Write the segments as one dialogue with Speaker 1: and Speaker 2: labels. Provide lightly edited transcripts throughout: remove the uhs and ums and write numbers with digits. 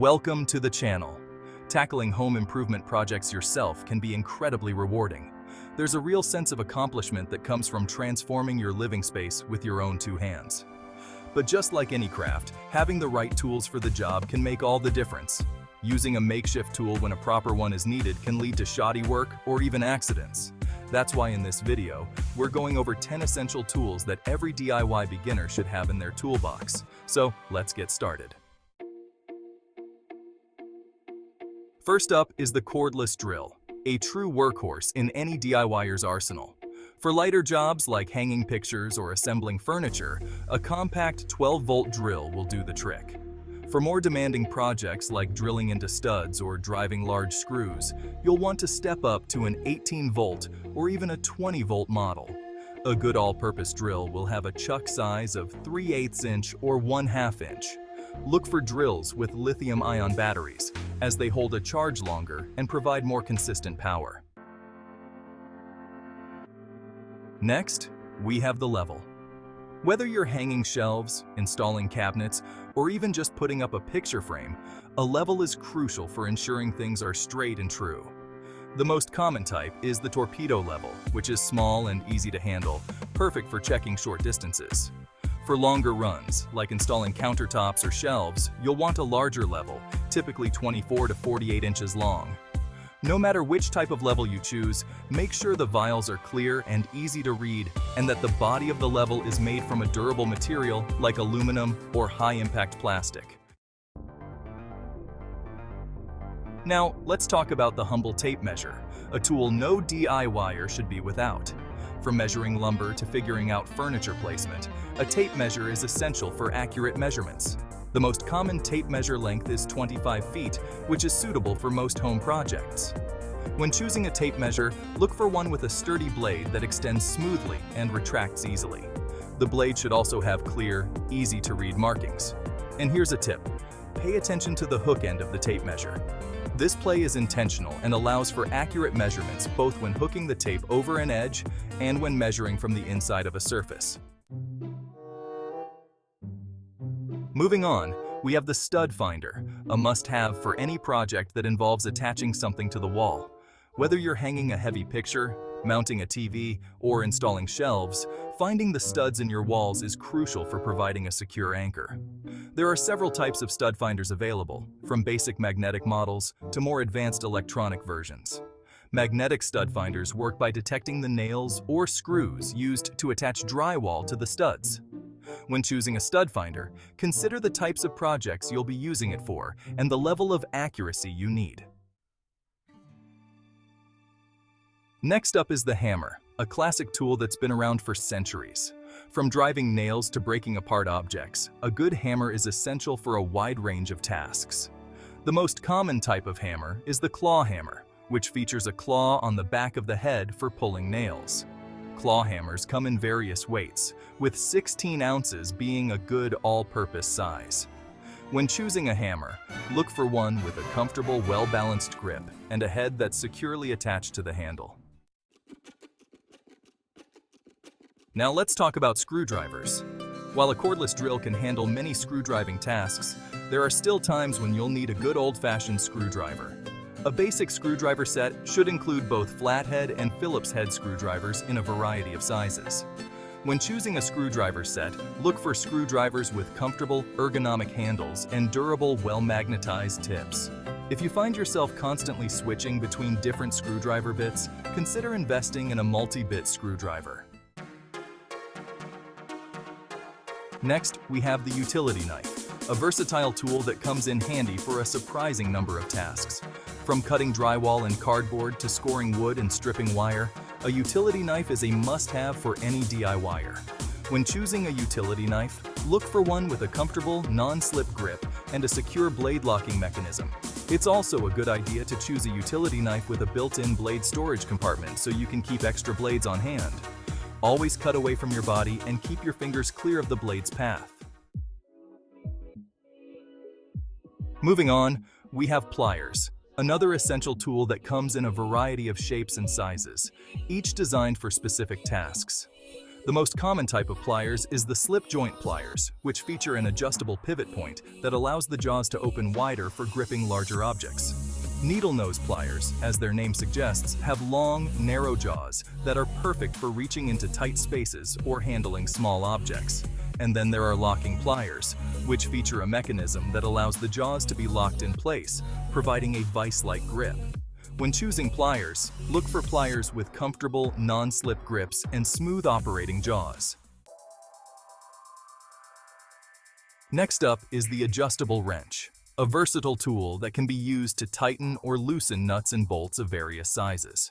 Speaker 1: Welcome to the channel. Tackling home improvement projects yourself can be incredibly rewarding. There's a real sense of accomplishment that comes from transforming your living space with your own two hands. But just like any craft, having the right tools for the job can make all the difference. Using a makeshift tool when a proper one is needed can lead to shoddy work or even accidents. That's why in this video, we're going over 10 essential tools that every DIY beginner should have in their toolbox. So let's get started. First up is the cordless drill, a true workhorse in any DIYer's arsenal. For lighter jobs like hanging pictures or assembling furniture, a compact 12-volt drill will do the trick. For more demanding projects like drilling into studs or driving large screws, you'll want to step up to an 18-volt or even a 20-volt model. A good all-purpose drill will have a chuck size of 3/8 inch or 1/2 inch. Look for drills with lithium-ion batteries, as they hold a charge longer and provide more consistent power. Next, we have the level. Whether you're hanging shelves, installing cabinets, or even just putting up a picture frame, a level is crucial for ensuring things are straight and true. The most common type is the torpedo level, which is small and easy to handle, perfect for checking short distances. For longer runs, like installing countertops or shelves, you'll want a larger level, typically 24 to 48 inches long. No matter which type of level you choose, make sure the vials are clear and easy to read, and that the body of the level is made from a durable material like aluminum or high-impact plastic. Now, let's talk about the humble tape measure, a tool no DIYer should be without. From measuring lumber to figuring out furniture placement, a tape measure is essential for accurate measurements. The most common tape measure length is 25 feet, which is suitable for most home projects. When choosing a tape measure, look for one with a sturdy blade that extends smoothly and retracts easily. The blade should also have clear, easy-to-read markings. And here's a tip: pay attention to the hook end of the tape measure. This play is intentional and allows for accurate measurements both when hooking the tape over an edge and when measuring from the inside of a surface. Moving on, we have the stud finder, a must-have for any project that involves attaching something to the wall. Whether you're hanging a heavy picture, mounting a TV, or installing shelves, finding the studs in your walls is crucial for providing a secure anchor. There are several types of stud finders available, from basic magnetic models to more advanced electronic versions. Magnetic stud finders work by detecting the nails or screws used to attach drywall to the studs. When choosing a stud finder, consider the types of projects you'll be using it for and the level of accuracy you need. Next up is the hammer, a classic tool that's been around for centuries. From driving nails to breaking apart objects, a good hammer is essential for a wide range of tasks. The most common type of hammer is the claw hammer, which features a claw on the back of the head for pulling nails. Claw hammers come in various weights, with 16 ounces being a good all-purpose size. When choosing a hammer, look for one with a comfortable, well-balanced grip and a head that's securely attached to the handle. Now let's talk about screwdrivers. While a cordless drill can handle many screw-driving tasks, there are still times when you'll need a good old-fashioned screwdriver. A basic screwdriver set should include both flathead and Phillips head screwdrivers in a variety of sizes. When choosing a screwdriver set, look for screwdrivers with comfortable, ergonomic handles and durable, well-magnetized tips. If you find yourself constantly switching between different screwdriver bits, consider investing in a multi-bit screwdriver. Next, we have the utility knife, a versatile tool that comes in handy for a surprising number of tasks. From cutting drywall and cardboard to scoring wood and stripping wire, a utility knife is a must-have for any DIYer. When choosing a utility knife, look for one with a comfortable, non-slip grip and a secure blade locking mechanism. It's also a good idea to choose a utility knife with a built-in blade storage compartment so you can keep extra blades on hand. Always cut away from your body and keep your fingers clear of the blade's path. Moving on, we have pliers, another essential tool that comes in a variety of shapes and sizes, each designed for specific tasks. The most common type of pliers is the slip joint pliers, which feature an adjustable pivot point that allows the jaws to open wider for gripping larger objects. Needle nose pliers, as their name suggests, have long, narrow jaws that are perfect for reaching into tight spaces or handling small objects. And then there are locking pliers, which feature a mechanism that allows the jaws to be locked in place, providing a vice-like grip. When choosing pliers, look for pliers with comfortable, non-slip grips and smooth operating jaws. Next up is the adjustable wrench, a versatile tool that can be used to tighten or loosen nuts and bolts of various sizes.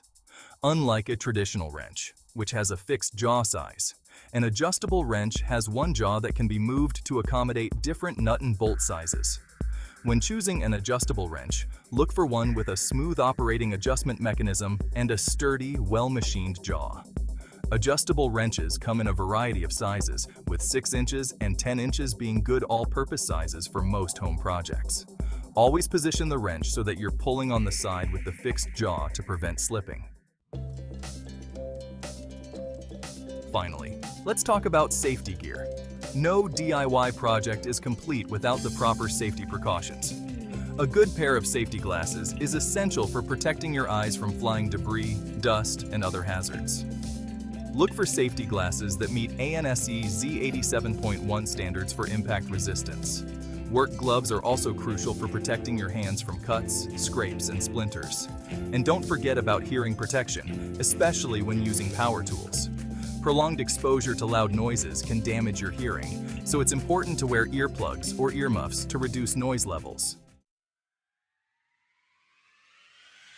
Speaker 1: Unlike a traditional wrench, which has a fixed jaw size, an adjustable wrench has one jaw that can be moved to accommodate different nut and bolt sizes. When choosing an adjustable wrench, look for one with a smooth operating adjustment mechanism and a sturdy, well-machined jaw. Adjustable wrenches come in a variety of sizes, with 6 inches and 10 inches being good all-purpose sizes for most home projects. Always position the wrench so that you're pulling on the side with the fixed jaw to prevent slipping. Finally, let's talk about safety gear. No DIY project is complete without the proper safety precautions. A good pair of safety glasses is essential for protecting your eyes from flying debris, dust, and other hazards. Look for safety glasses that meet ANSE Z87.1 standards for impact resistance. Work gloves are also crucial for protecting your hands from cuts, scrapes, and splinters. And don't forget about hearing protection, especially when using power tools. Prolonged exposure to loud noises can damage your hearing, so it's important to wear earplugs or earmuffs to reduce noise levels.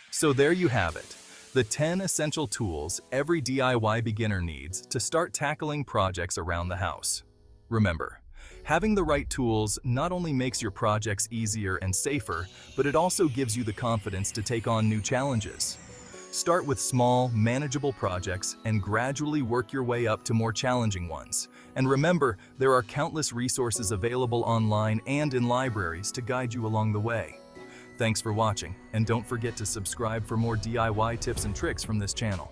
Speaker 1: So there you have it, the 10 essential tools every DIY beginner needs to start tackling projects around the house. Remember, having the right tools not only makes your projects easier and safer, but it also gives you the confidence to take on new challenges. Start with small, manageable projects and gradually work your way up to more challenging ones. And remember, there are countless resources available online and in libraries to guide you along the way. Thanks for watching, and don't forget to subscribe for more DIY tips and tricks from this channel.